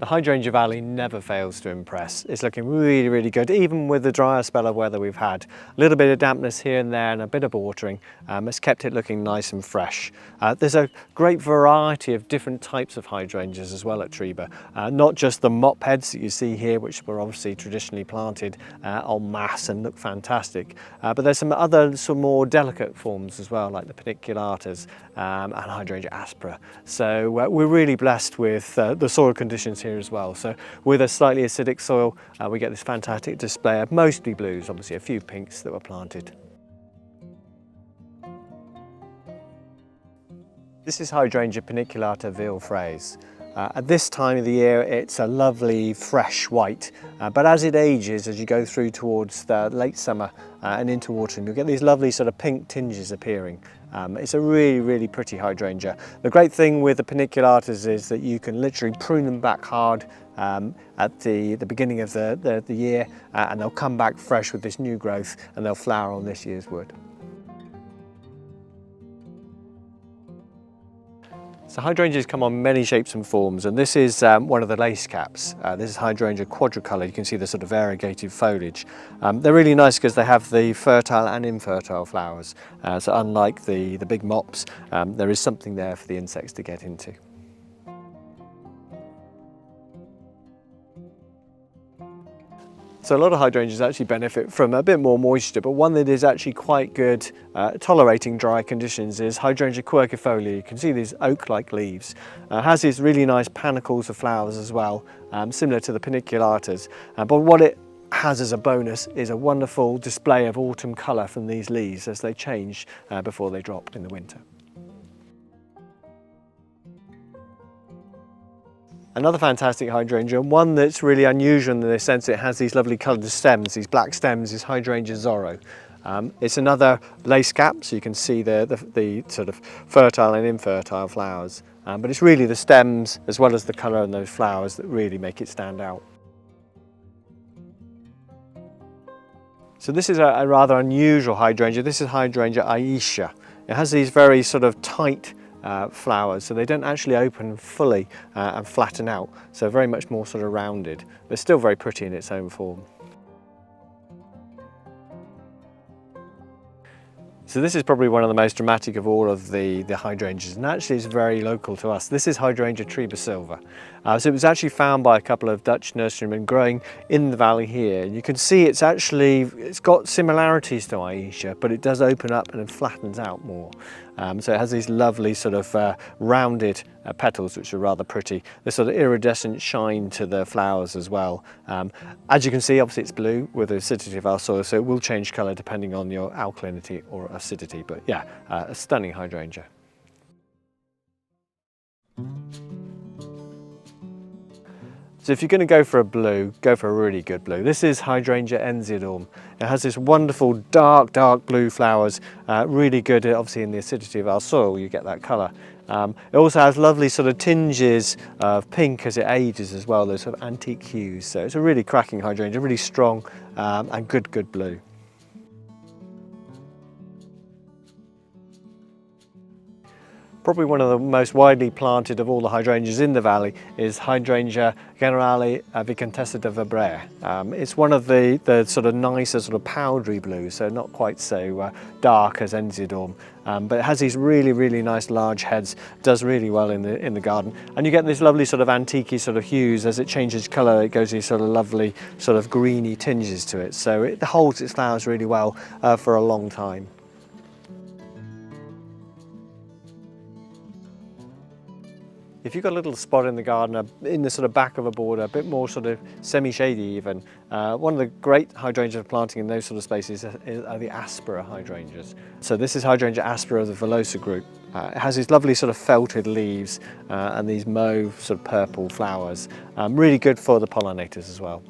The Hydrangea Valley never fails to impress. It's looking really, really good, even with the drier spell of weather we've had. A little bit of dampness here and there and a bit of watering has kept it looking nice and fresh. There's a great variety of different types of hydrangeas as well at Trebah. Not just the mopheads that you see here, which were obviously traditionally planted en masse and look fantastic, but there's some other more delicate forms as well, like the panicles and Hydrangea aspera. So we're really blessed with the soil conditions here as well. So with a slightly acidic soil, we get this fantastic display of mostly blues, obviously a few pinks that were planted. This is Hydrangea paniculata veal fraise. At this time of the year it's a lovely fresh white, but as it ages, as you go through towards the late summer and into autumn, you'll get these lovely sort of pink tinges appearing. It's a really, really pretty hydrangea. The great thing with the paniculatas is that you can literally prune them back hard at the beginning of the year, and they'll come back fresh with this new growth and they'll flower on this year's wood. So hydrangeas come on many shapes and forms, and this is one of the lacecaps. This is Hydrangea quadricolor. You can see the sort of variegated foliage. They're really nice because they have the fertile and infertile flowers. So unlike the big mops, there is something there for the insects to get into. So a lot of hydrangeas actually benefit from a bit more moisture, but one that is actually quite good tolerating dry conditions is Hydrangea quercifolia. You can see these oak-like leaves. Has these really nice panicles of flowers as well, similar to the paniculatas. But what it has as a bonus is a wonderful display of autumn colour from these leaves as they change before they drop in the winter. Another fantastic hydrangea, and one that's really unusual in the sense it has these lovely coloured stems, these black stems, is Hydrangea zorro. It's another lace cap, so you can see the sort of fertile and infertile flowers. But it's really the stems as well as the colour in those flowers that really make it stand out. So this is a rather unusual hydrangea. This is Hydrangea Aisha. It has these very sort of tight flowers, so they don't actually open fully and flatten out, so very much more sort of rounded, but still very pretty in its own form. So this is probably one of the most dramatic of all of the hydrangeas, and actually is very local to us. This is Hydrangea Trebah silva. So it was actually found by a couple of Dutch nurserymen growing in the valley here. And you can see it's got similarities to Aisha, but it does open up and it flattens out more. So it has these lovely sort of rounded petals, which are rather pretty. This sort of iridescent shine to the flowers as well. As you can see, obviously it's blue with the acidity of our soil, so it will change colour depending on your alkalinity or acidity. But yeah, a stunning hydrangea. So if you're going to go for a blue, go for a really good blue. This is Hydrangea enziodorm. It has this wonderful dark blue flowers, really good obviously in the acidity of our soil, you get that colour. It also has lovely sort of tinges of pink as it ages as well, those sort of antique hues. So it's a really cracking hydrangea, really strong and good blue. Probably one of the most widely planted of all the hydrangeas in the valley is Hydrangea generale vicentessa de Verbrère. It's one of the sort of nicer sort of powdery blues, so not quite so dark as enziodorm, but it has these really nice large heads, does really well in the garden, and you get this lovely sort of antique sort of hues. As it changes colour, it goes these sort of lovely sort of greeny tinges to it, so it holds its flowers really well for a long time. If you've got a little spot in the garden, in the sort of back of a border, a bit more sort of semi-shady even, one of the great hydrangeas for planting in those sort of spaces are the aspera hydrangeas. So this is Hydrangea aspera of the Velosa group. It has these lovely sort of felted leaves and these mauve sort of purple flowers, really good for the pollinators as well.